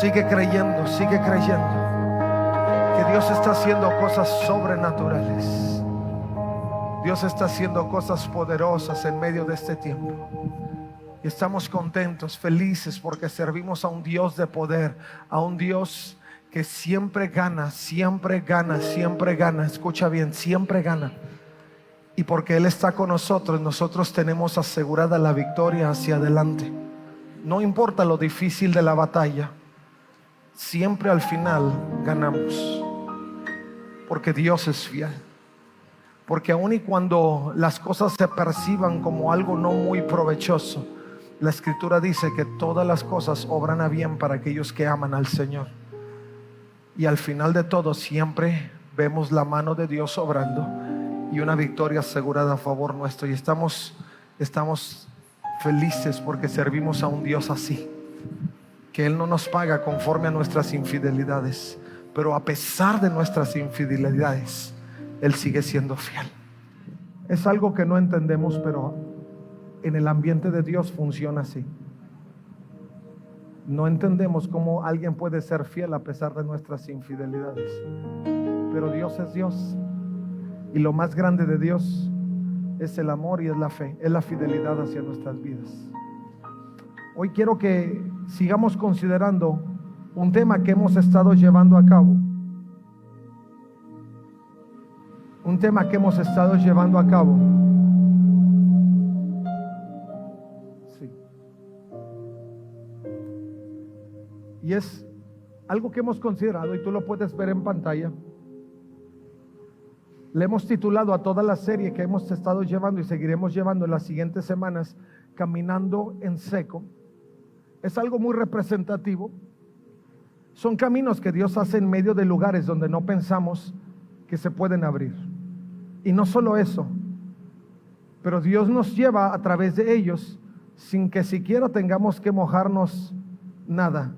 Sigue creyendo, sigue creyendo que Dios está haciendo cosas sobrenaturales. Dios está haciendo cosas poderosas en medio de este tiempo. Y estamos contentos, felices, porque servimos a un Dios de poder, a un Dios que siempre gana, siempre gana, siempre gana. Escucha bien, siempre gana. Y porque Él está con nosotros, nosotros tenemos asegurada la victoria hacia adelante. No importa lo difícil de la batalla, siempre al final ganamos. Porque Dios es fiel. Porque aun y cuando las cosas se perciban como algo no muy provechoso, la Escritura dice que todas las cosas obran a bien para aquellos que aman al Señor. Y al final de todo siempre vemos la mano de Dios obrando y una victoria asegurada a favor nuestro. Y estamos felices porque servimos a un Dios así, que Él no nos paga conforme a nuestras infidelidades, pero a pesar de nuestras infidelidades, Él sigue siendo fiel. Es algo que no entendemos, pero en el ambiente de Dios funciona así. No entendemos cómo alguien puede ser fiel a pesar de nuestras infidelidades, pero Dios es Dios. Y lo más grande de Dios es el amor y es la fe, es la fidelidad hacia nuestras vidas. Hoy quiero que sigamos considerando un tema que hemos estado llevando a cabo. Un tema que hemos estado llevando a cabo. Sí. Y es algo que hemos considerado, y tú lo puedes ver en pantalla. Le hemos titulado a toda la serie que hemos estado llevando y seguiremos llevando en las siguientes semanas, Caminando en Seco. Es algo muy representativo. Son caminos que Dios hace en medio de lugares donde no pensamos que se pueden abrir. Y no solo eso, pero Dios nos lleva a través de ellos sin que siquiera tengamos que mojarnos nada.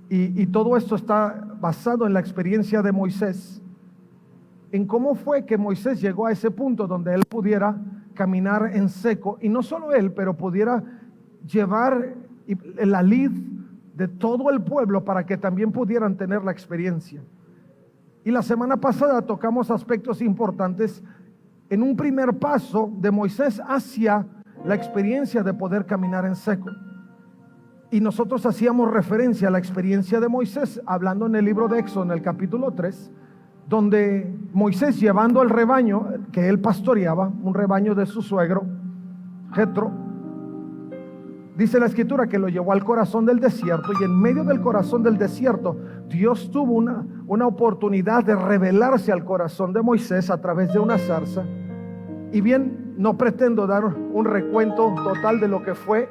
Y todo esto está basado en la experiencia de Moisés, en cómo fue que Moisés llegó a ese punto donde él pudiera caminar en seco, y no solo él, pero pudiera llevar la lid de todo el pueblo para que también pudieran tener la experiencia. Y la semana pasada tocamos aspectos importantes en un primer paso de Moisés hacia la experiencia de poder caminar en seco. Y nosotros hacíamos referencia a la experiencia de Moisés hablando en el libro de Éxodo, en el capítulo 3, donde Moisés, llevando el rebaño que él pastoreaba, un rebaño de su suegro Jetro, dice la Escritura que lo llevó al corazón del desierto, y en medio del corazón del desierto Dios tuvo una oportunidad de revelarse al corazón de Moisés a través de una zarza. Y bien, no pretendo dar un recuento total de lo que fue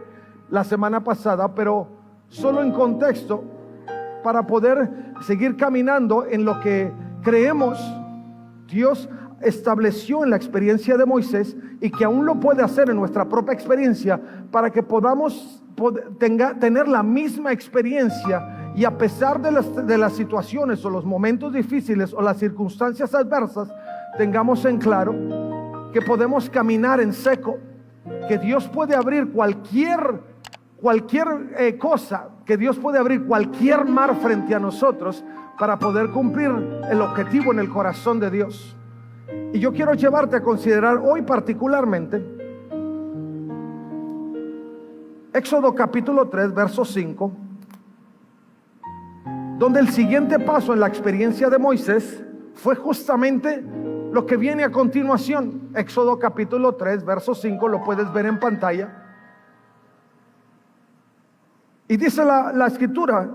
la semana pasada, pero solo en contexto para poder seguir caminando en lo que creemos Dios estableció en la experiencia de Moisés, y que aún lo puede hacer en nuestra propia experiencia, para que podamos tener la misma experiencia, y a pesar de las situaciones o los momentos difíciles o las circunstancias adversas, tengamos en claro que podemos caminar en seco, que Dios puede abrir cualquier cosa, que Dios puede abrir cualquier mar frente a nosotros para poder cumplir el objetivo en el corazón de Dios. Y yo quiero llevarte a considerar hoy particularmente Éxodo capítulo 3, verso 5, donde el siguiente paso en la experiencia de Moisés fue justamente lo que viene a continuación. Éxodo capítulo 3, verso 5, lo puedes ver en pantalla. Y dice la Escritura: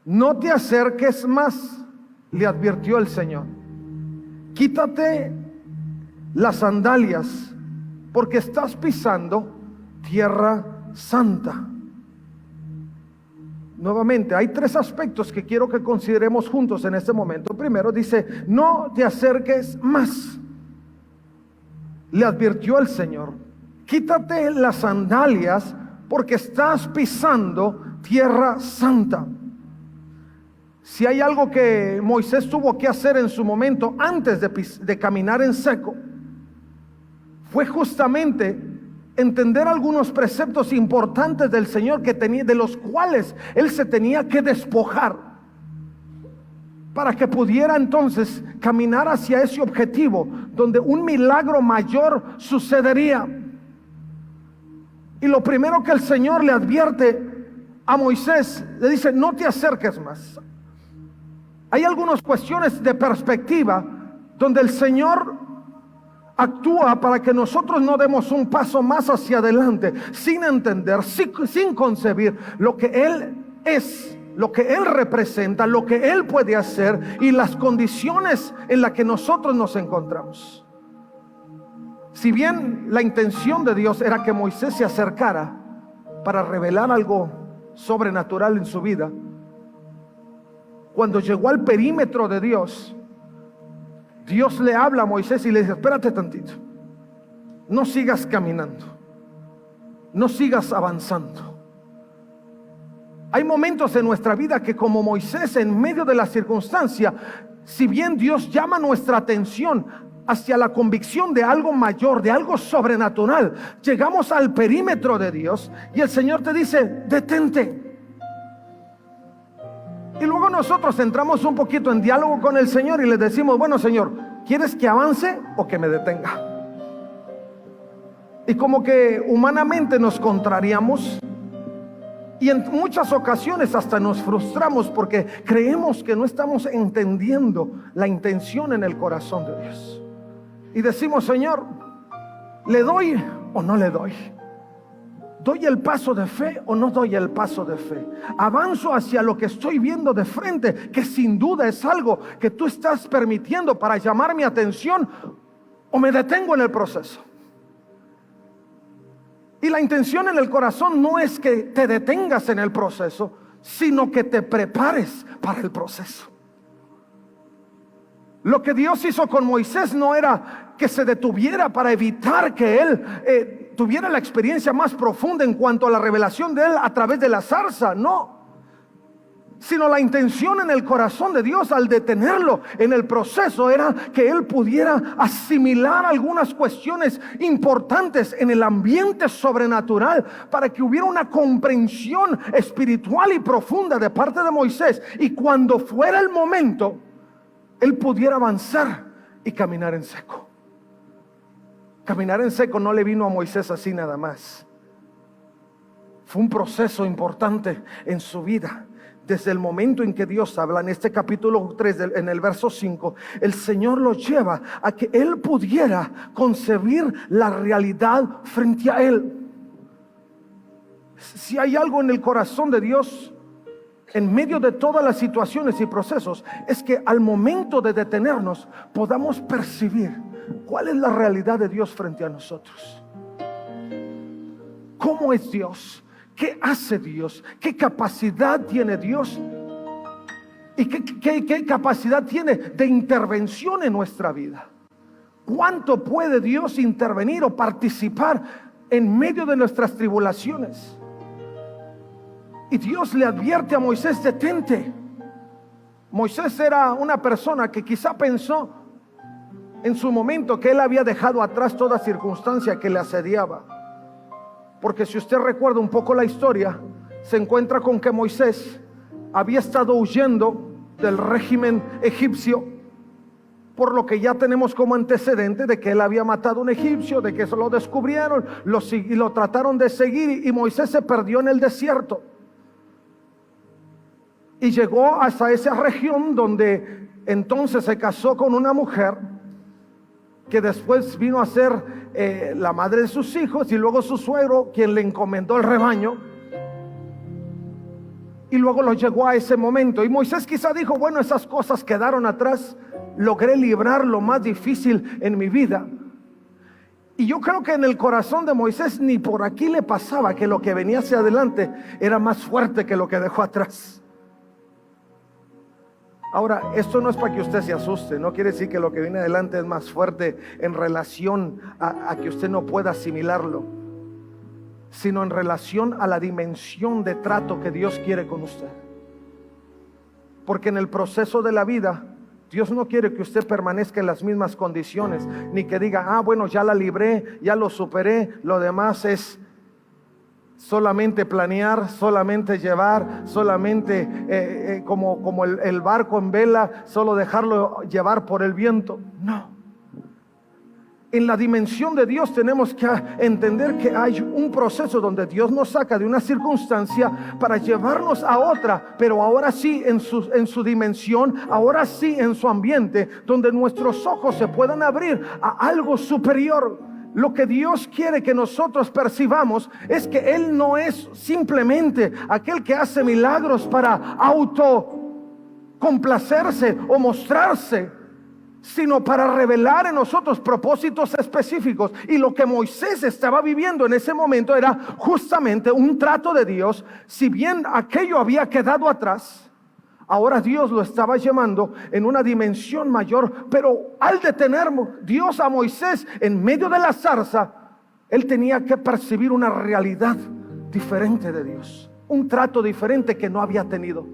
no te acerques más, le advirtió el Señor. Quítate las sandalias, porque estás pisando tierra santa. Nuevamente, hay tres aspectos que quiero que consideremos juntos en este momento. Primero dice: no te acerques más, le advirtió el Señor. Quítate las sandalias, porque estás pisando tierra santa. Si hay algo que Moisés tuvo que hacer en su momento antes de caminar en seco, fue justamente entender algunos preceptos importantes del Señor que tenía, de los cuales Él se tenía que despojar para que pudiera entonces caminar hacia ese objetivo donde un milagro mayor sucedería. Y lo primero que el Señor le advierte a Moisés, le dice: no te acerques más. Hay algunas cuestiones de perspectiva donde el Señor actúa para que nosotros no demos un paso más hacia adelante, sin entender, sin concebir lo que Él es, lo que Él representa, lo que Él puede hacer y las condiciones en las que nosotros nos encontramos. Si bien la intención de Dios era que Moisés se acercara para revelar algo sobrenatural en su vida, cuando llegó al perímetro de Dios, Dios le habla a Moisés y le dice: espérate tantito, no sigas caminando, no sigas avanzando. Hay momentos en nuestra vida que, como Moisés, en medio de la circunstancia, si bien Dios llama nuestra atención hacia la convicción de algo mayor, de algo sobrenatural, llegamos al perímetro de Dios y el Señor te dice: detente. Y luego nosotros entramos un poquito en diálogo con el Señor y le decimos: bueno, Señor, ¿quieres que avance o que me detenga? Y como que humanamente nos contrariamos y en muchas ocasiones hasta nos frustramos porque creemos que no estamos entendiendo la intención en el corazón de Dios. Y decimos: Señor, ¿le doy o no le doy? ¿Doy el paso de fe o no doy el paso de fe? ¿Avanzo hacia lo que estoy viendo de frente, que sin duda es algo que tú estás permitiendo para llamar mi atención, o me detengo en el proceso? Y la intención en el corazón no es que te detengas en el proceso, sino que te prepares para el proceso. Lo que Dios hizo con Moisés no era que se detuviera para evitar que él tuviera la experiencia más profunda en cuanto a la revelación de él a través de la zarza, no. Sino la intención en el corazón de Dios al detenerlo en el proceso era que él pudiera asimilar algunas cuestiones importantes en el ambiente sobrenatural, para que hubiera una comprensión espiritual y profunda de parte de Moisés, y cuando fuera el momento él pudiera avanzar y caminar en seco. Caminar en seco no le vino a Moisés así nada más. Fue un proceso importante en su vida. Desde el momento en que Dios habla en este capítulo 3, en el verso 5, el Señor lo lleva a que él pudiera concebir la realidad frente a él. Si hay algo en el corazón de Dios, en medio de todas las situaciones y procesos, es que al momento de detenernos podamos percibir cuál es la realidad de Dios frente a nosotros. ¿Cómo es Dios? ¿Qué hace Dios? ¿Qué capacidad tiene Dios? ¿Y qué capacidad tiene de intervención en nuestra vida? ¿Cuánto puede Dios intervenir o participar en medio de nuestras tribulaciones? Y Dios le advierte a Moisés: detente. Moisés era una persona que quizá pensó en su momento que él había dejado atrás toda circunstancia que le asediaba. Porque si usted recuerda un poco la historia, se encuentra con que Moisés había estado huyendo del régimen egipcio, por lo que ya tenemos como antecedente de que él había matado a un egipcio, de que eso lo descubrieron, lo trataron de seguir, y Moisés se perdió en el desierto. Y llegó hasta esa región donde entonces se casó con una mujer que después vino a ser la madre de sus hijos, y luego su suegro, quien le encomendó el rebaño, y luego lo llegó a ese momento. Y Moisés quizá dijo: bueno, esas cosas quedaron atrás, logré librar lo más difícil en mi vida. Y yo creo que en el corazón de Moisés ni por aquí le pasaba que lo que venía hacia adelante era más fuerte que lo que dejó atrás. Ahora, esto no es para que usted se asuste, no quiere decir que lo que viene adelante es más fuerte en relación a que usted no pueda asimilarlo, sino en relación a la dimensión de trato que Dios quiere con usted. Porque en el proceso de la vida Dios no quiere que usted permanezca en las mismas condiciones, ni que diga, bueno, ya la libré, ya lo superé, lo demás es solamente planear, solamente llevar, solamente como el barco en vela, solo dejarlo llevar por el viento. No. En la dimensión de Dios tenemos que entender que hay un proceso donde Dios nos saca de una circunstancia para llevarnos a otra, pero ahora sí en su dimensión, ahora sí en su ambiente, donde nuestros ojos se puedan abrir a algo superior. Lo que Dios quiere que nosotros percibamos es que Él no es simplemente aquel que hace milagros para autocomplacerse o mostrarse, sino para revelar en nosotros propósitos específicos. Y lo que Moisés estaba viviendo en ese momento era justamente un trato de Dios. Si bien aquello había quedado atrás, ahora Dios lo estaba llevando en una dimensión mayor. Pero al detener Dios a Moisés en medio de la zarza, él tenía que percibir una realidad diferente de Dios, un trato diferente que no había tenido,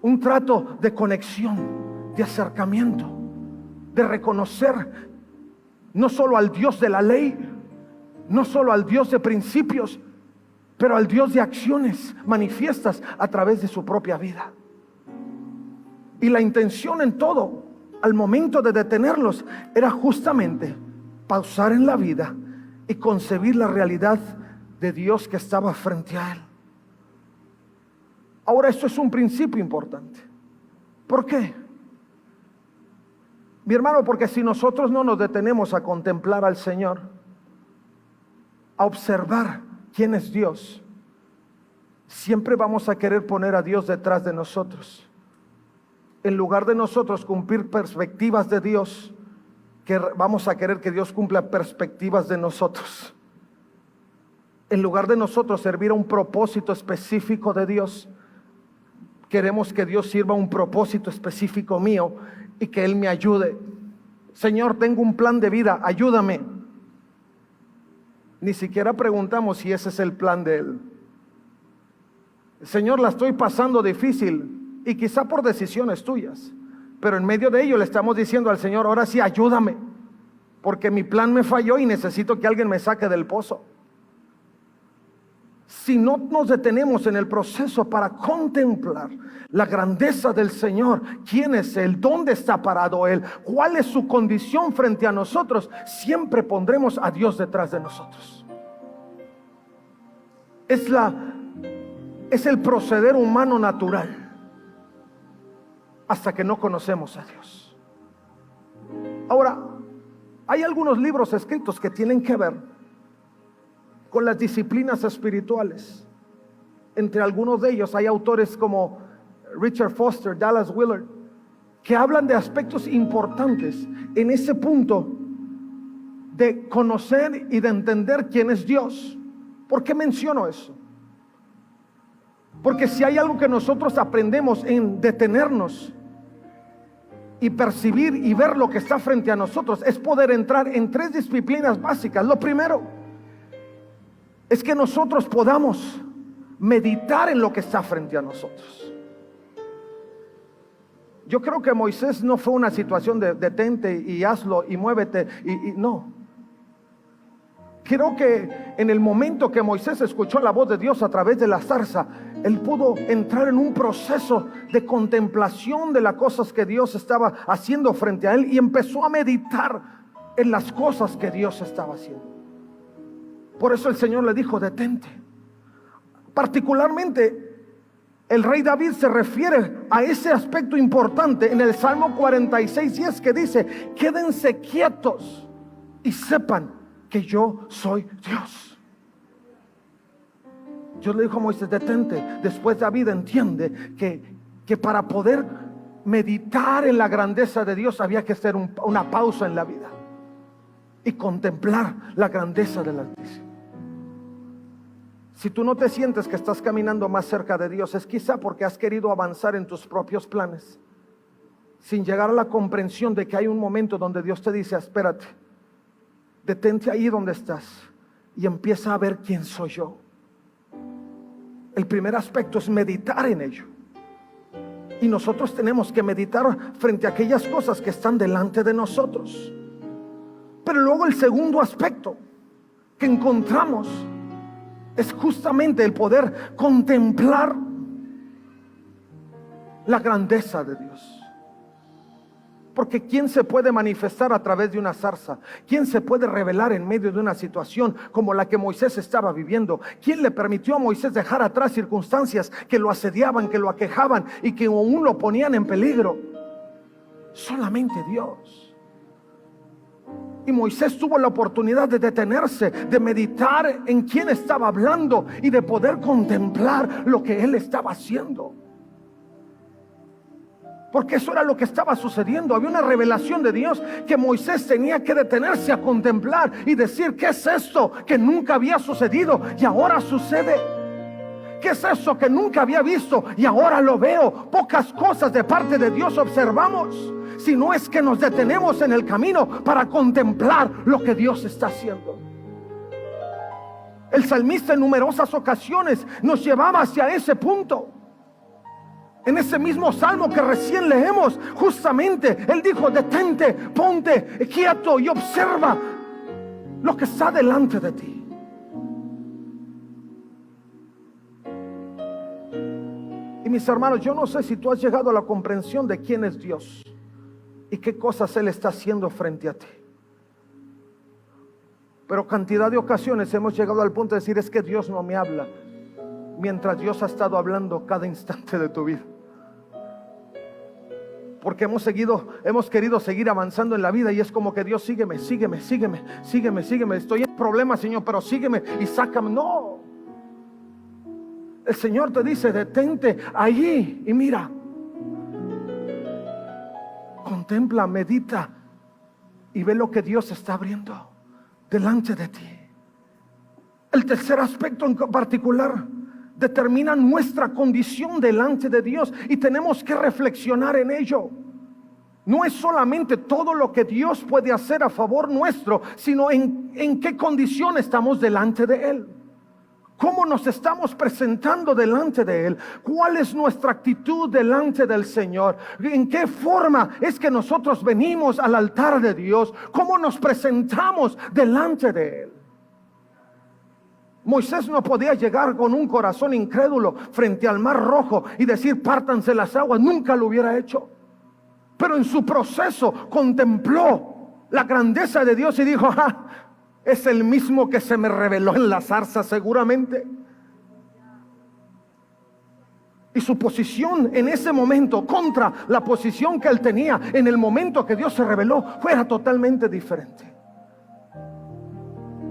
un trato de conexión, de acercamiento, de reconocer no solo al Dios de la ley, no solo al Dios de principios, pero al Dios de acciones manifiestas a través de su propia vida. Y la intención en todo, al momento de detenerlos, era justamente pausar en la vida y concebir la realidad de Dios que estaba frente a él. Ahora, esto es un principio importante. ¿Por qué? Mi hermano, porque si nosotros no nos detenemos a contemplar al Señor, a observar quién es Dios, siempre vamos a querer poner a Dios detrás de nosotros. En lugar de nosotros cumplir perspectivas de Dios, que vamos a querer que Dios cumpla perspectivas de nosotros. En lugar de nosotros servir a un propósito específico de Dios, queremos que Dios sirva a un propósito específico mío y que Él me ayude. Señor, tengo un plan de vida, ayúdame. Ni siquiera preguntamos si ese es el plan de Él. Señor, la estoy pasando difícil, y quizá por decisiones tuyas, pero en medio de ello le estamos diciendo al Señor, ahora sí ayúdame, porque mi plan me falló y necesito que alguien me saque del pozo. Si no nos detenemos en el proceso para contemplar la grandeza del Señor, quién es Él, dónde está parado Él, cuál es su condición frente a nosotros, siempre pondremos a Dios detrás de nosotros. Es el proceder humano natural hasta que no conocemos a Dios. Ahora, hay algunos libros escritos que tienen que ver con las disciplinas espirituales. Entre algunos de ellos hay autores como Richard Foster, Dallas Willard, que hablan de aspectos importantes en ese punto de conocer y de entender quién es Dios. ¿Por qué menciono eso? Porque si hay algo que nosotros aprendemos en detenernos y percibir y ver lo que está frente a nosotros, es poder entrar en tres disciplinas básicas. Lo primero es que nosotros podamos meditar en lo que está frente a nosotros. Yo creo que Moisés no fue una situación de detente y hazlo y muévete y no. Creo que en el momento que Moisés escuchó la voz de Dios a través de la zarza, él pudo entrar en un proceso de contemplación de las cosas que Dios estaba haciendo frente a él y empezó a meditar en las cosas que Dios estaba haciendo. Por eso el Señor le dijo, detente. Particularmente el rey David se refiere a ese aspecto importante en el Salmo 46:10, que dice, quédense quietos y sepan que yo soy Dios. Dios le dijo a Moisés, detente. Después David entiende que para poder meditar en la grandeza de Dios había que hacer una pausa en la vida y contemplar la grandeza del Altísimo. Si tú no te sientes que estás caminando más cerca de Dios, es quizá porque has querido avanzar en tus propios planes, sin llegar a la comprensión de que hay un momento donde Dios te dice, espérate, detente ahí donde estás y empieza a ver quién soy yo. El primer aspecto es meditar en ello. Y nosotros tenemos que meditar frente a aquellas cosas que están delante de nosotros. Pero luego el segundo aspecto que encontramos es justamente el poder contemplar la grandeza de Dios. Porque ¿quién se puede manifestar a través de una zarza? ¿Quién se puede revelar en medio de una situación como la que Moisés estaba viviendo? ¿Quién le permitió a Moisés dejar atrás circunstancias que lo asediaban, que lo aquejaban y que aún lo ponían en peligro? Solamente Dios. Y Moisés tuvo la oportunidad de detenerse, de meditar en quién estaba hablando y de poder contemplar lo que él estaba haciendo. Porque eso era lo que estaba sucediendo. Había una revelación de Dios que Moisés tenía que detenerse a contemplar y decir: ¿qué es esto que nunca había sucedido y ahora sucede? ¿Qué es eso que nunca había visto y ahora lo veo? Pocas cosas de parte de Dios observamos, si no es que nos detenemos en el camino para contemplar lo que Dios está haciendo. El salmista en numerosas ocasiones nos llevaba hacia ese punto. En ese mismo salmo que recién leemos, justamente él dijo: detente, ponte quieto y observa lo que está delante de ti. Y mis hermanos, yo no sé si tú has llegado a la comprensión de quién es Dios y qué cosas Él está haciendo frente a ti. Pero cantidad de ocasiones hemos llegado al punto de decir: es que Dios no me habla, mientras Dios ha estado hablando cada instante de tu vida. Porque hemos querido seguir avanzando en la vida y es como que Dios: sígueme, estoy en problemas, Señor, pero sígueme y sácame. No, el Señor te dice: detente allí y mira, contempla, medita y ve lo que Dios está abriendo delante de ti. El tercer aspecto en particular determina nuestra condición delante de Dios y tenemos que reflexionar en ello. No es solamente todo lo que Dios puede hacer a favor nuestro, sino en qué condición estamos delante de Él. ¿Cómo nos estamos presentando delante de Él? ¿Cuál es nuestra actitud delante del Señor? ¿En qué forma es que nosotros venimos al altar de Dios? ¿Cómo nos presentamos delante de Él? Moisés no podía llegar con un corazón incrédulo frente al mar rojo y decir: pártanse las aguas. Nunca lo hubiera hecho. Pero en su proceso contempló la grandeza de Dios y dijo: es el mismo que se me reveló en la zarza seguramente. Y su posición en ese momento contra la posición que él tenía en el momento que Dios se reveló fuera totalmente diferente.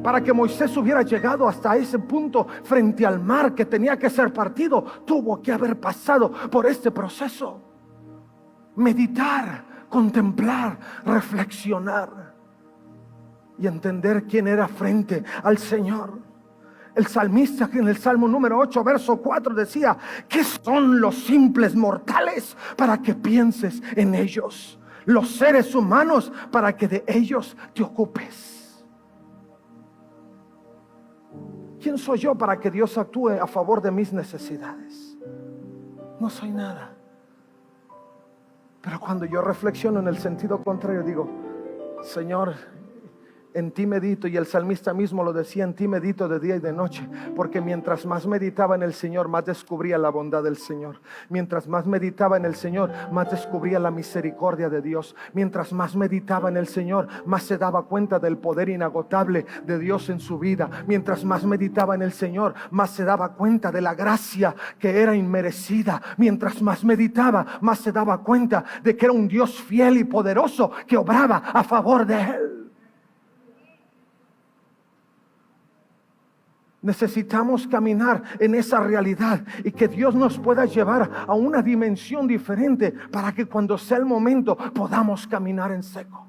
Para que Moisés hubiera llegado hasta ese punto frente al mar que tenía que ser partido, tuvo que haber pasado por este proceso. Meditar, contemplar, reflexionar y entender quién era frente al Señor. El salmista en el Salmo número 8, verso 4 decía: ¿qué son los simples mortales para que pienses en ellos? Los seres humanos para que de ellos te ocupes. ¿Quién soy yo para que Dios actúe a favor de mis necesidades? No soy nada. Pero cuando yo reflexiono en el sentido contrario, digo: Señor, en ti medito. Y el salmista mismo lo decía: en ti medito de día y de noche. Porque mientras más meditaba en el Señor, más descubría la bondad del Señor. Mientras más meditaba en el Señor, más descubría la misericordia de Dios. Mientras más meditaba en el Señor, más se daba cuenta del poder inagotable de Dios en su vida. Mientras más meditaba en el Señor, más se daba cuenta de la gracia que era inmerecida. Mientras más meditaba, más se daba cuenta de que era un Dios fiel y poderoso que obraba a favor de él. Necesitamos caminar en esa realidad y que Dios nos pueda llevar a una dimensión diferente para que cuando sea el momento podamos caminar en seco.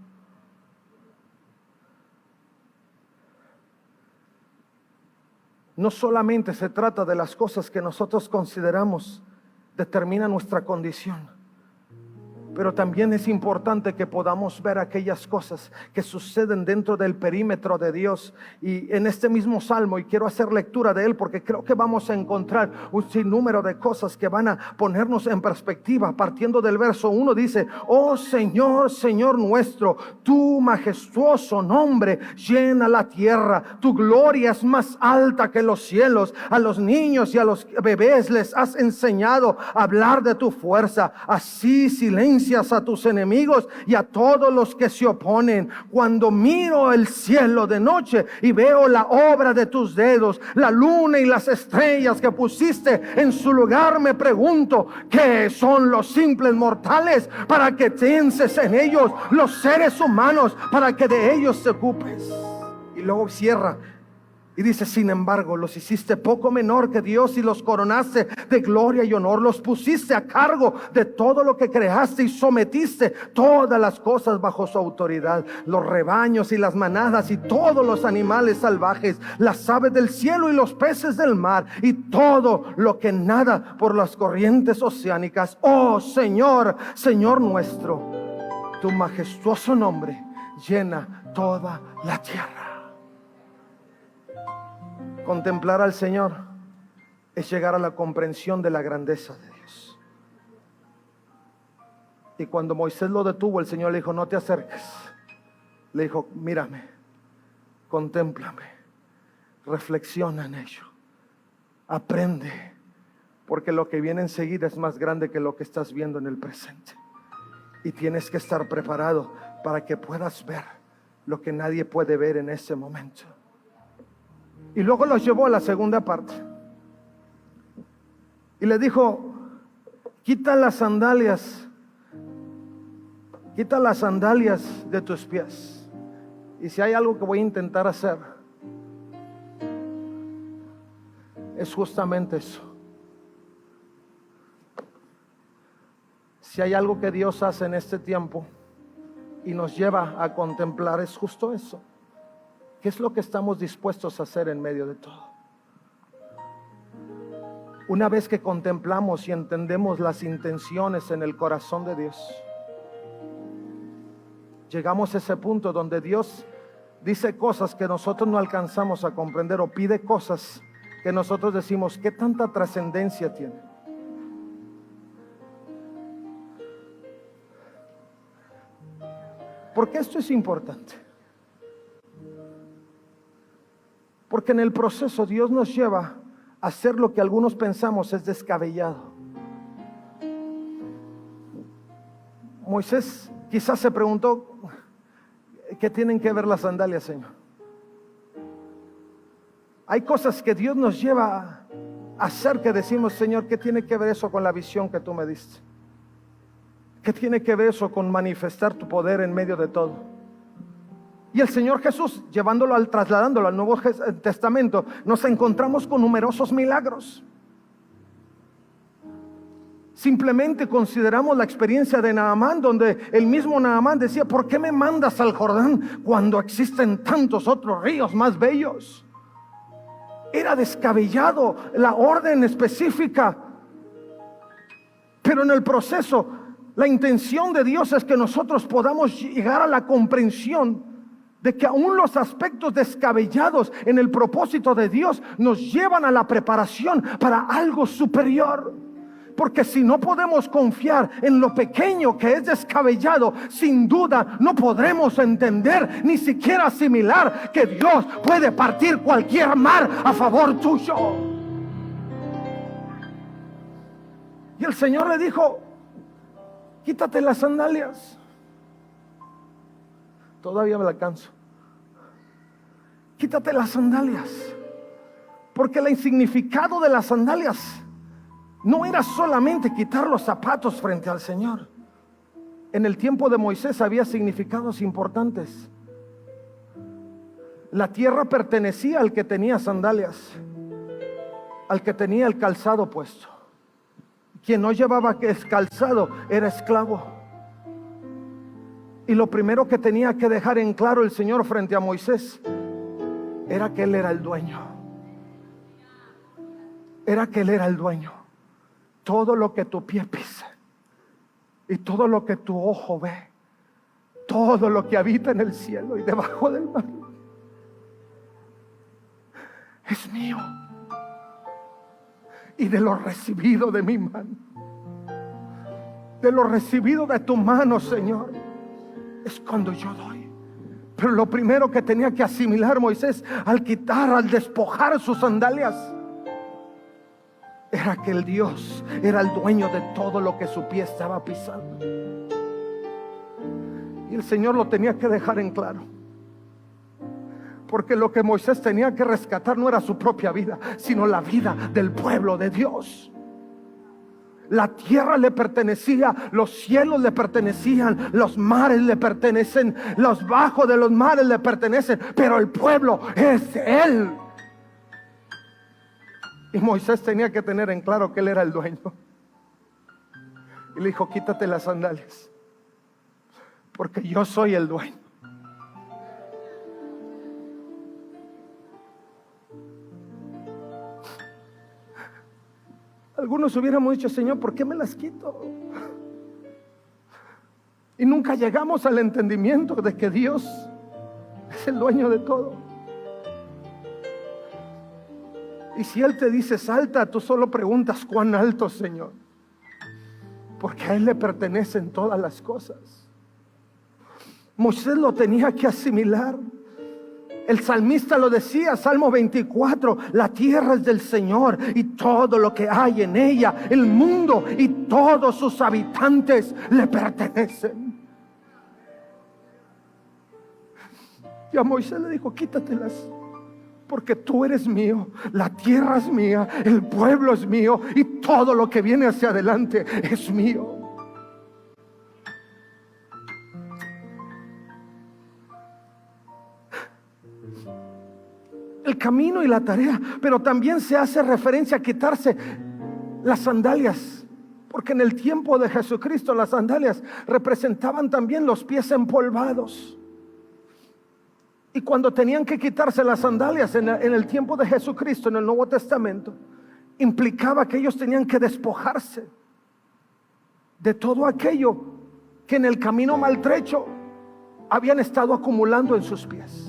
No solamente se trata de las cosas que nosotros consideramos determinan nuestra condición, Pero también es importante que podamos ver aquellas cosas que suceden dentro del perímetro de Dios. Y en este mismo salmo, y quiero hacer lectura de él porque creo que vamos a encontrar un sinnúmero de cosas que van a ponernos en perspectiva. Partiendo del verso 1 dice: oh Señor, Señor nuestro, tu majestuoso nombre llena la tierra. Tu gloria es más alta que los cielos. A los niños y a los bebés les has enseñado a hablar de tu fuerza. Así silencias a tus enemigos y a todos los que se oponen. Cuando miro el cielo de noche y veo la obra de tus dedos, la luna y las estrellas que pusiste en su lugar, me pregunto: ¿qué son los simples mortales para que pienses en ellos? Los seres humanos para que de ellos te ocupes. Y luego cierra y dice: sin embargo, los hiciste poco menor que Dios y los coronaste de gloria y honor. Los pusiste a cargo de todo lo que creaste y sometiste todas las cosas bajo su autoridad. Los rebaños y las manadas y todos los animales salvajes, las aves del cielo y los peces del mar y todo lo que nada por las corrientes oceánicas. Oh Señor, Señor nuestro, tu majestuoso nombre llena toda la tierra. Contemplar al Señor es llegar a la comprensión de la grandeza de Dios. Y cuando Moisés lo detuvo, el Señor le dijo: no te acerques. Le dijo: mírame, contémplame, reflexiona en ello, aprende, porque lo que viene enseguida es más grande que lo que estás viendo en el presente. Y tienes que estar preparado para que puedas ver lo que nadie puede ver en ese momento. Y luego los llevó a la segunda parte y le dijo: quita las sandalias de tus pies. Y si hay algo que voy a intentar hacer, es justamente eso. Si hay algo que Dios hace en este tiempo y nos lleva a contemplar, es justo eso. ¿Qué es lo que estamos dispuestos a hacer en medio de todo? Una vez que contemplamos y entendemos las intenciones en el corazón de Dios, llegamos a ese punto donde Dios dice cosas que nosotros no alcanzamos a comprender, o pide cosas que nosotros decimos: ¿qué tanta trascendencia tiene? ¿Por qué esto es importante? Porque en el proceso Dios nos lleva a hacer lo que algunos pensamos es descabellado. Moisés quizás se preguntó: ¿qué tienen que ver las sandalias, Señor? Hay cosas que Dios nos lleva a hacer que decimos: Señor, ¿qué tiene que ver eso con la visión que tú me diste? ¿Qué tiene que ver eso con manifestar tu poder en medio de todo? Y el Señor Jesús, trasladándolo al Nuevo Testamento, nos encontramos con numerosos milagros. Simplemente consideramos la experiencia de Naamán, donde el mismo Naamán decía: ¿por qué me mandas al Jordán cuando existen tantos otros ríos más bellos? Era descabellado la orden específica, pero en el proceso la intención de Dios es que nosotros podamos llegar a la comprensión de que aún los aspectos descabellados en el propósito de Dios nos llevan a la preparación para algo superior. Porque si no podemos confiar en lo pequeño que es descabellado, sin duda no podremos entender, ni siquiera asimilar, que Dios puede partir cualquier mar a favor tuyo. Y el Señor le dijo: quítate las sandalias. Todavía me la alcanzo. Quítate las sandalias. Porque el significado de las sandalias no era solamente quitar los zapatos frente al Señor. En el tiempo de Moisés había significados importantes. La tierra pertenecía al que tenía sandalias, al que tenía el calzado puesto. Quien no llevaba el calzado era esclavo. Y lo primero que tenía que dejar en claro el Señor frente a Moisés era que Él era el dueño. Era que Él era el dueño. Todo lo que tu pie pisa Y todo lo que tu ojo ve, todo lo que habita en el cielo y debajo del mar, es mío. Y de lo recibido de mi mano, de lo recibido de tu mano, Señor, es cuando yo doy. Pero lo primero que tenía que asimilar Moisés al despojar sus sandalias, era que el Dios era el dueño de todo lo que su pie estaba pisando. Y el Señor lo tenía que dejar en claro, porque lo que Moisés tenía que rescatar no era su propia vida, sino la vida del pueblo de Dios. La tierra le pertenecía, los cielos le pertenecían, los mares le pertenecen, los bajos de los mares le pertenecen, pero el pueblo es de Él. Y Moisés tenía que tener en claro que Él era el dueño. Y le dijo: quítate las sandalias, porque yo soy el dueño. Algunos hubiéramos dicho: Señor, ¿por qué me las quito? Y nunca llegamos al entendimiento de que Dios es el dueño de todo. Y si Él te dice salta, tú solo preguntas: ¿cuán alto, Señor? Porque a Él le pertenecen todas las cosas. Moisés lo tenía que asimilar. El salmista lo decía, Salmo 24: la tierra es del Señor y todo lo que hay en ella, el mundo y todos sus habitantes le pertenecen. Y a Moisés le dijo: quítatelas, porque tú eres mío, la tierra es mía, el pueblo es mío y todo lo que viene hacia adelante es mío. El camino y la tarea, pero también se hace referencia a quitarse las sandalias, porque en el tiempo de Jesucristo las sandalias representaban también los pies empolvados. Y cuando tenían que quitarse las sandalias en el tiempo de Jesucristo, en el Nuevo Testamento, implicaba que ellos tenían que despojarse de todo aquello que en el camino maltrecho habían estado acumulando en sus pies.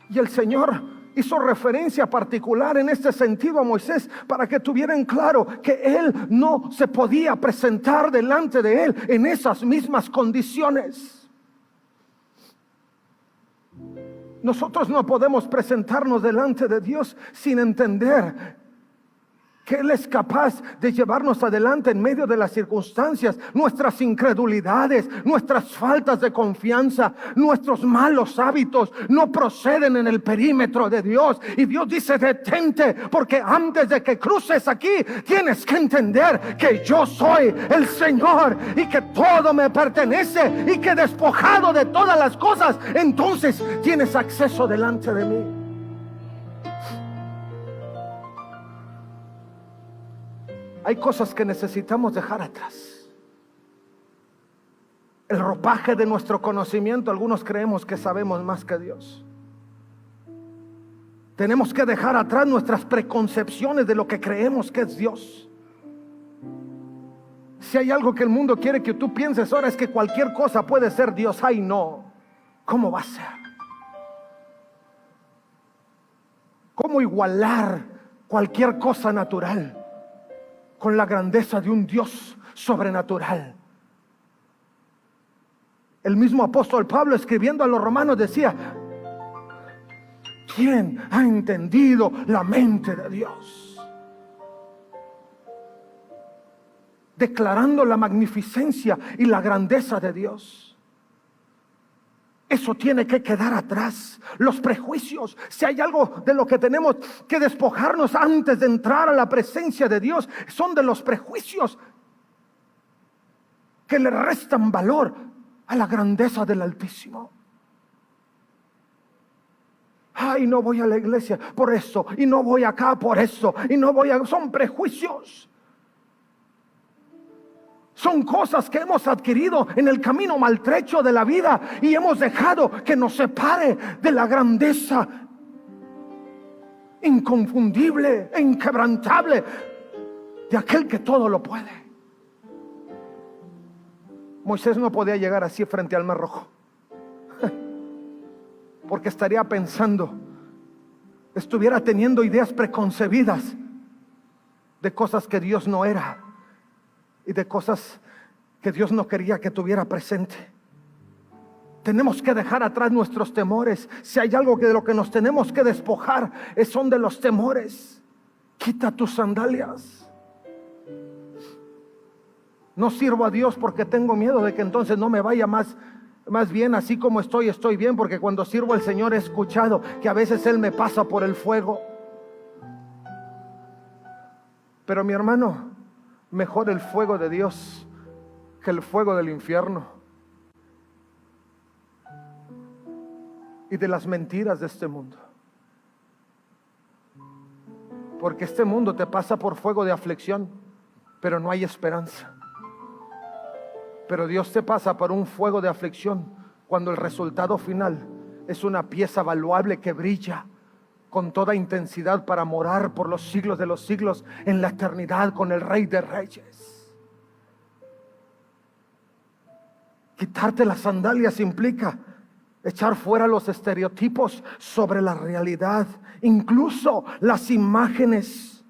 Y el Señor hizo referencia particular en este sentido a Moisés, para que tuvieran claro que él no se podía presentar delante de él en esas mismas condiciones. Nosotros no podemos presentarnos delante de Dios sin entender que Él es capaz de llevarnos adelante en medio de las circunstancias. Nuestras incredulidades, nuestras faltas de confianza, nuestros malos hábitos no proceden en el perímetro de Dios. Y Dios dice: detente, porque antes de que cruces aquí tienes que entender que yo soy el Señor y que todo me pertenece, y que despojado de todas las cosas, entonces tienes acceso delante de mí. Hay cosas que necesitamos dejar atrás. El ropaje de nuestro conocimiento, algunos creemos que sabemos más que Dios. Tenemos que dejar atrás nuestras preconcepciones de lo que creemos que es Dios. Si hay algo que el mundo quiere que tú pienses ahora, es que cualquier cosa puede ser Dios. Ay, no, ¿cómo va a ser? ¿Cómo igualar cualquier cosa natural con la grandeza de un Dios sobrenatural? El mismo apóstol Pablo, escribiendo a los romanos, decía: ¿quién ha entendido la mente de Dios? Declarando la magnificencia y la grandeza de Dios. Eso tiene que quedar atrás. Los prejuicios. Si hay algo de lo que tenemos que despojarnos antes de entrar a la presencia de Dios, son de los prejuicios que le restan valor a la grandeza del Altísimo. Ay, no voy a la iglesia por eso, y no voy acá por eso, y no voy a... Son prejuicios. Son cosas que hemos adquirido en el camino maltrecho de la vida, y hemos dejado que nos separe de la grandeza inconfundible e inquebrantable de aquel que todo lo puede. Moisés no podía llegar así frente al Mar Rojo, porque estaría pensando, estuviera teniendo ideas preconcebidas de cosas que Dios no era y de cosas que Dios no quería que tuviera presente. Tenemos que dejar atrás nuestros temores. Si hay algo de lo que nos tenemos que despojar, son de los temores. Quita tus sandalias. No sirvo a Dios porque tengo miedo de que entonces no me vaya más bien así como estoy bien, porque cuando sirvo al Señor he escuchado que a veces Él me pasa por el fuego. Pero mi hermano, mejor el fuego de Dios que el fuego del infierno y de las mentiras de este mundo. Porque este mundo te pasa por fuego de aflicción, pero no hay esperanza. Pero Dios te pasa por un fuego de aflicción cuando el resultado final es una pieza valuable que brilla con toda intensidad para morar por los siglos de los siglos en la eternidad con el Rey de Reyes. Quitarte las sandalias implica echar fuera los estereotipos sobre la realidad, incluso las imágenes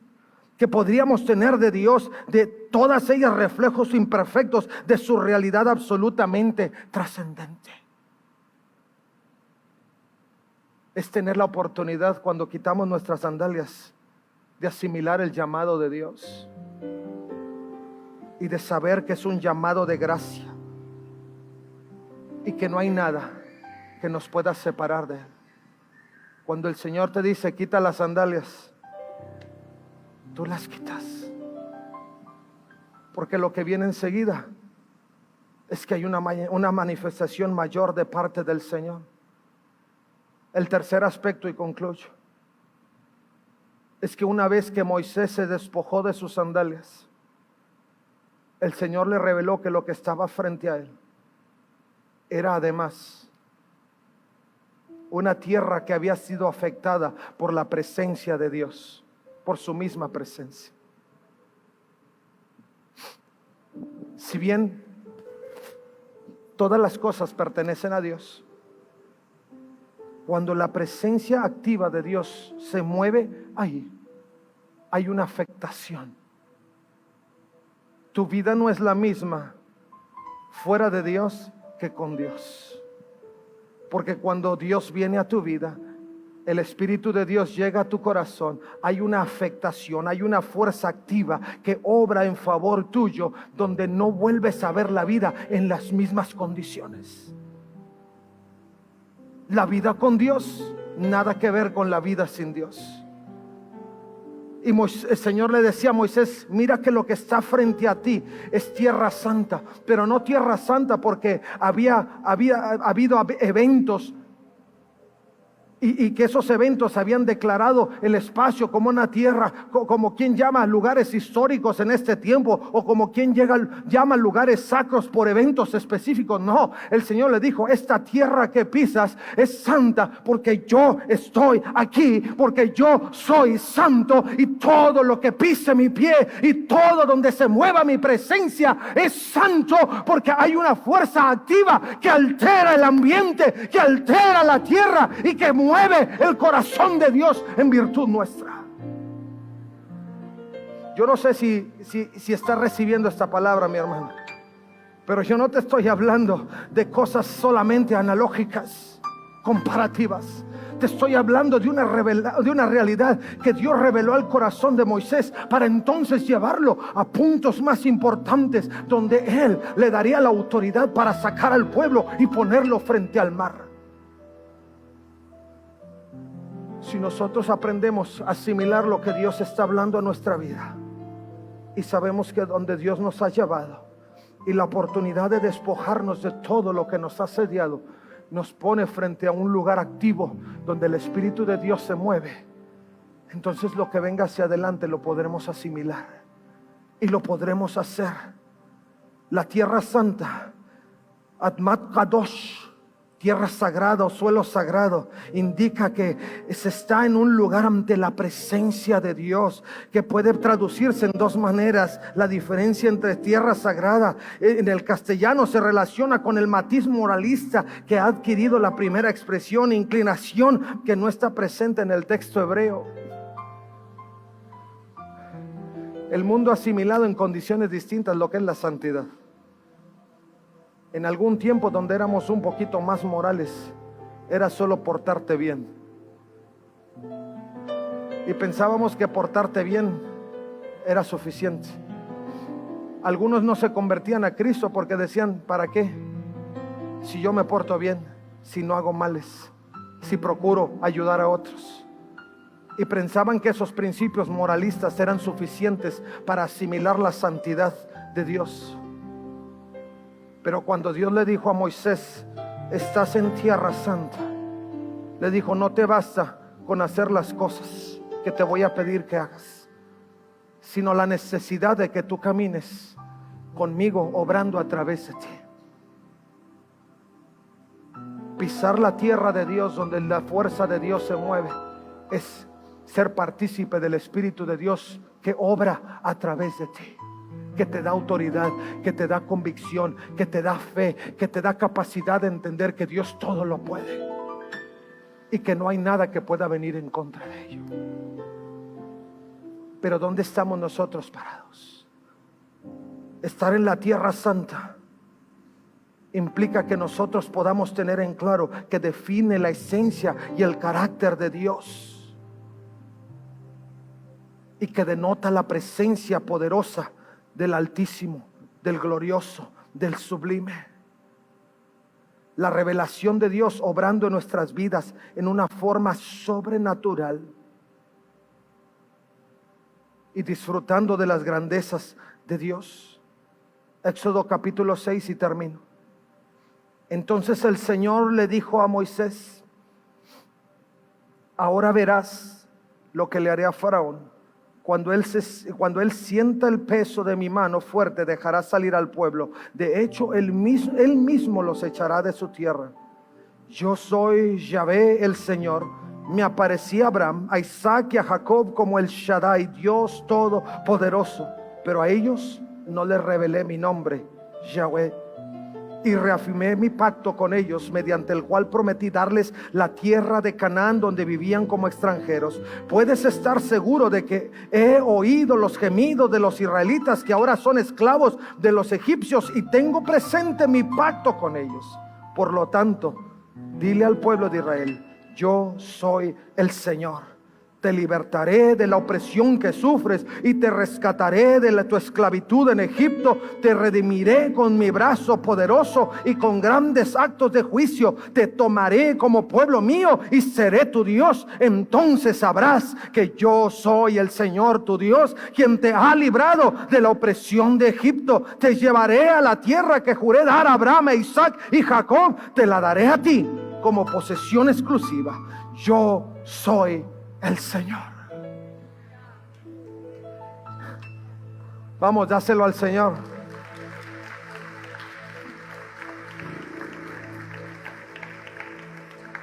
que podríamos tener de Dios, de todas ellas reflejos imperfectos de su realidad absolutamente trascendente. Es tener la oportunidad, cuando quitamos nuestras sandalias, de asimilar el llamado de Dios y de saber que es un llamado de gracia y que no hay nada que nos pueda separar de Él. Cuando el Señor te dice quita las sandalias, tú las quitas, porque lo que viene enseguida es que hay una manifestación mayor de parte del Señor. El tercer aspecto, y concluyo, es que una vez que Moisés se despojó de sus sandalias, el Señor le reveló que lo que estaba frente a él era además una tierra que había sido afectada por la presencia de Dios, por su misma presencia. Si bien todas las cosas pertenecen a Dios, cuando la presencia activa de Dios se mueve, ahí hay una afectación. Tu vida no es la misma fuera de Dios que con Dios. Porque cuando Dios viene a tu vida, el Espíritu de Dios llega a tu corazón, hay una afectación, hay una fuerza activa que obra en favor tuyo, donde no vuelves a ver la vida en las mismas condiciones. La vida con Dios, nada que ver con la vida sin Dios. Y el Señor le decía a Moisés, mira que lo que está frente a ti es tierra santa, pero no tierra santa porque había habido eventos y que esos eventos habían declarado el espacio como una tierra, como quien llama lugares históricos en este tiempo, o como quien llama lugares sacros por eventos específicos. No, el Señor le dijo, esta tierra que pisas es santa porque yo estoy aquí, porque yo soy santo, y todo lo que pise mi pie y todo donde se mueva mi presencia es santo, porque hay una fuerza activa que altera el ambiente, que altera la tierra y que mueve el corazón de Dios en virtud nuestra. Yo no sé si estás recibiendo esta palabra, mi hermano, pero yo no te estoy hablando de cosas solamente analógicas, comparativas. Te estoy hablando de una realidad que Dios reveló al corazón de Moisés para entonces llevarlo a puntos más importantes, donde Él le daría la autoridad para sacar al pueblo y ponerlo frente al mar. Si nosotros aprendemos a asimilar lo que Dios está hablando a nuestra vida, y sabemos que donde Dios nos ha llevado y la oportunidad de despojarnos de todo lo que nos ha asediado, nos pone frente a un lugar activo donde el Espíritu de Dios se mueve, entonces lo que venga hacia adelante lo podremos asimilar y lo podremos hacer. La tierra santa, Admat Kadosh, Tierra sagrada o suelo sagrado indica que se está en un lugar ante la presencia de Dios, que puede traducirse en dos maneras. La diferencia entre tierra sagrada en el castellano se relaciona con el matiz moralista que ha adquirido la primera expresión, inclinación, que no está presente en el texto hebreo. El mundo ha asimilado en condiciones distintas lo que es la santidad. En algún tiempo donde éramos un poquito más morales, era solo portarte bien. Y pensábamos que portarte bien era suficiente. Algunos no se convertían a Cristo porque decían, ¿para qué? Si yo me porto bien, si no hago males, si procuro ayudar a otros. Y pensaban que esos principios moralistas eran suficientes para asimilar la santidad de Dios. Pero cuando Dios le dijo a Moisés, estás en tierra santa, le dijo, no te basta con hacer las cosas que te voy a pedir que hagas, sino la necesidad de que tú camines conmigo obrando a través de ti. Pisar la tierra de Dios, donde la fuerza de Dios se mueve, es ser partícipe del Espíritu de Dios que obra a través de ti, que te da autoridad, que te da convicción, que te da fe, que te da capacidad de entender que Dios todo lo puede y que no hay nada que pueda venir en contra de ello. Pero ¿dónde estamos nosotros parados? Estar en la tierra santa implica que nosotros podamos tener en claro que define la esencia y el carácter de Dios, y que denota la presencia poderosa del Altísimo, del glorioso, del sublime. La revelación de Dios obrando en nuestras vidas en una forma sobrenatural y disfrutando de las grandezas de Dios. Éxodo capítulo 6 y termino. Entonces el Señor le dijo a Moisés, ahora verás lo que le haré a Faraón. Cuando él sienta el peso de mi mano fuerte, dejará salir al pueblo. De hecho, él mismo los echará de su tierra. Yo soy Yahvé el Señor. Me aparecí a Abraham, a Isaac y a Jacob como el Shaddai, Dios Todopoderoso. Pero a ellos no les revelé mi nombre, Yahvé. Y reafirmé mi pacto con ellos, mediante el cual prometí darles la tierra de Canaán, donde vivían como extranjeros. Puedes estar seguro de que he oído los gemidos de los israelitas, que ahora son esclavos de los egipcios, y tengo presente mi pacto con ellos. Por lo tanto, dile al pueblo de Israel, yo soy el Señor. Te libertaré de la opresión que sufres y te rescataré de tu esclavitud en Egipto. Te redimiré con mi brazo poderoso y con grandes actos de juicio. Te tomaré como pueblo mío y seré tu Dios. Entonces sabrás que yo soy el Señor tu Dios, quien te ha librado de la opresión de Egipto. Te llevaré a la tierra que juré dar a Abraham, a Isaac y Jacob. Te la daré a ti como posesión exclusiva. Yo soy el Señor. Vamos, dáselo al Señor.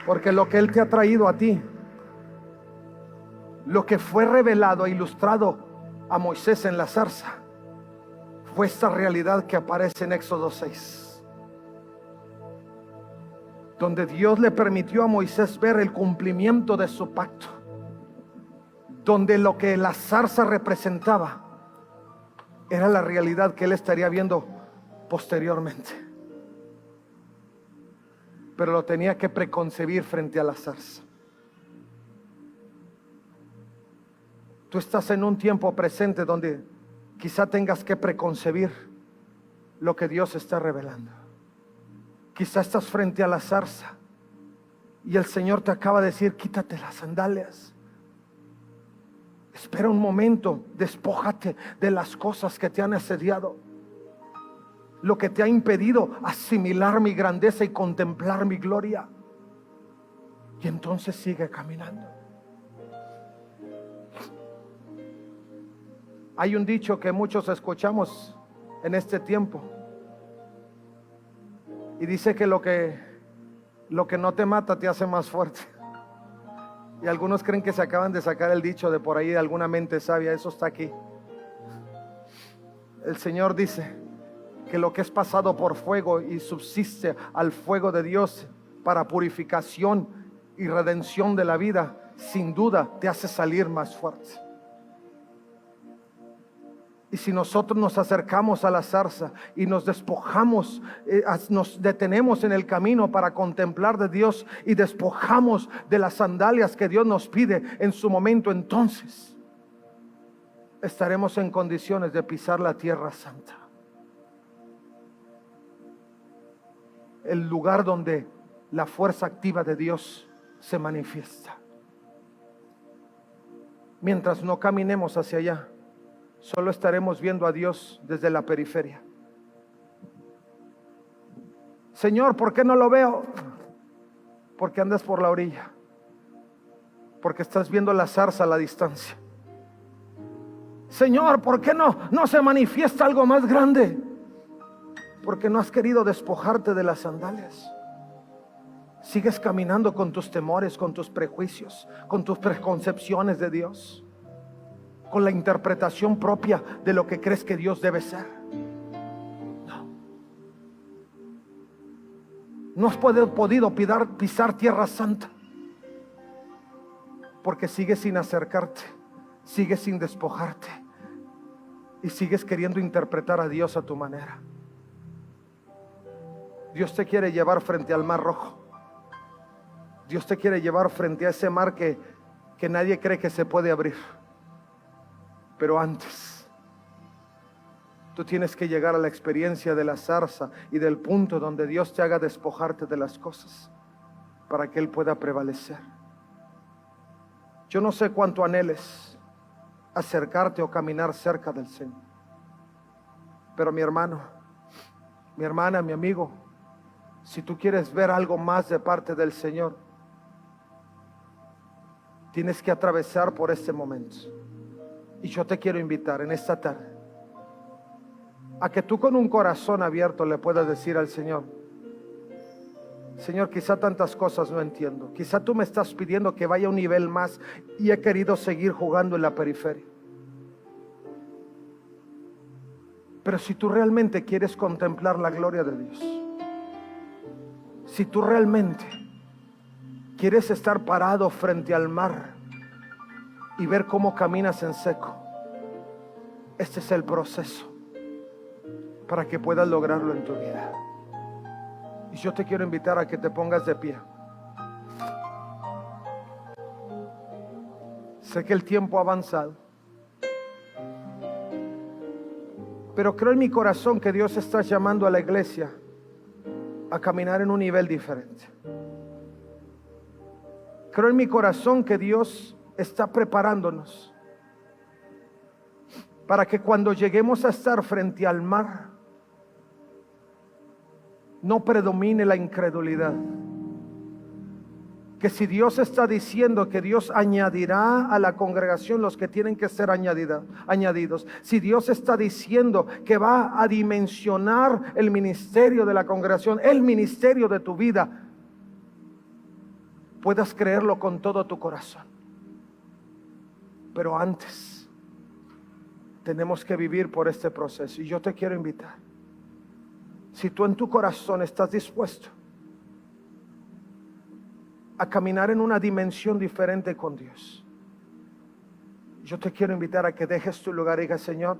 Porque lo que Él te ha traído a ti, lo que fue revelado e ilustrado a Moisés en la zarza, fue esta realidad que aparece en Éxodo 6, donde Dios le permitió a Moisés ver el cumplimiento de su pacto, donde lo que la zarza representaba era la realidad que él estaría viendo posteriormente, pero lo tenía que preconcebir frente a la zarza. Tú estás en un tiempo presente donde quizá tengas que preconcebir lo que Dios está revelando. Quizá estás frente a la zarza y el Señor te acaba de decir, quítate las sandalias. Espera un momento, despójate de las cosas que te han asediado, lo que te ha impedido asimilar mi grandeza y contemplar mi gloria. Y entonces sigue caminando. Hay un dicho que muchos escuchamos en este tiempo y dice que lo que Lo que no te mata te hace más fuerte. Y algunos creen que se acaban de sacar el dicho de por ahí de alguna mente sabia. Eso está aquí. El Señor dice que lo que es pasado por fuego y subsiste al fuego de Dios para purificación y redención de la vida, sin duda te hace salir más fuerte. Y si nosotros nos acercamos a la zarza y nos despojamos, nos detenemos en el camino para contemplar de Dios y despojamos de las sandalias que Dios nos pide en su momento, entonces estaremos en condiciones de pisar la tierra santa. El lugar donde la fuerza activa de Dios se manifiesta. Mientras no caminemos hacia allá, solo estaremos viendo a Dios desde la periferia. Señor, ¿por qué no lo veo? Porque andas por la orilla. Porque estás viendo la zarza a la distancia. Señor, ¿por qué no se manifiesta algo más grande? Porque no has querido despojarte de las sandalias. Sigues caminando con tus temores, con tus prejuicios, con tus preconcepciones de Dios, con la interpretación propia de lo que crees que Dios debe ser. No has podido pisar tierra santa porque sigues sin acercarte, sigues sin despojarte y sigues queriendo interpretar a Dios a tu manera. Dios te quiere llevar frente al mar rojo. Dios te quiere llevar frente a ese mar que nadie cree que se puede abrir. Pero antes, tú tienes que llegar a la experiencia de la zarza y del punto donde Dios te haga despojarte de las cosas para que Él pueda prevalecer. Yo no sé cuánto anheles acercarte o caminar cerca del Señor, pero mi hermano, mi hermana, mi amigo, si tú quieres ver algo más de parte del Señor, tienes que atravesar por este momento. Y yo te quiero invitar en esta tarde a que tú con un corazón abierto le puedas decir al Señor: Señor, quizá tantas cosas no entiendo. Quizá tú me estás pidiendo que vaya a un nivel más y he querido seguir jugando en la periferia. Pero si tú realmente quieres contemplar la gloria de Dios, si tú realmente quieres estar parado frente al mar y ver cómo caminas en seco, este es el proceso para que puedas lograrlo en tu vida. Y yo te quiero invitar a que te pongas de pie. Sé que el tiempo ha avanzado, pero creo en mi corazón que Dios está llamando a la iglesia a caminar en un nivel diferente. Creo en mi corazón que Dios está preparándonos para que cuando lleguemos a estar frente al mar, no predomine la incredulidad. Que si Dios está diciendo que Dios añadirá a la congregación los que tienen que ser añadidos, si Dios está diciendo que va a dimensionar el ministerio de la congregación, el ministerio de tu vida, puedas creerlo con todo tu corazón. Pero antes tenemos que vivir por este proceso. Y yo te quiero invitar, si tú en tu corazón estás dispuesto a caminar en una dimensión diferente con Dios, yo te quiero invitar a que dejes tu lugar y digas: Señor,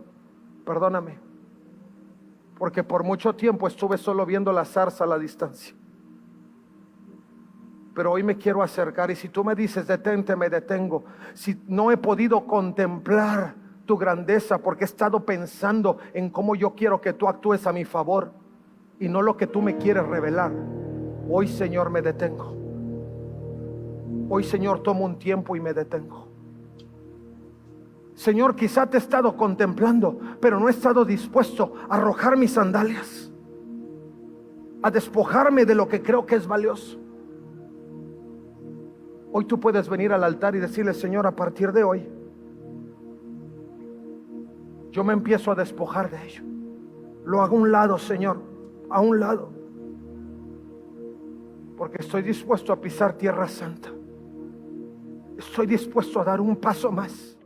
perdóname, porque por mucho tiempo estuve solo viendo la zarza a la distancia, pero hoy me quiero acercar. Y si tú me dices detente, me detengo. Si no he podido contemplar tu grandeza porque he estado pensando en cómo yo quiero que tú actúes a mi favor y no lo que tú me quieres revelar, hoy, Señor, me detengo. Hoy, Señor, tomo un tiempo y me detengo. Señor, quizá te he estado contemplando, pero no he estado dispuesto a arrojar mis sandalias, a despojarme de lo que creo que es valioso. Hoy tú puedes venir al altar y decirle: Señor, a partir de hoy yo me empiezo a despojar de ello. Lo hago a un lado, Señor, a un lado. porque estoy dispuesto a pisar tierra santa. Estoy dispuesto a dar un paso más.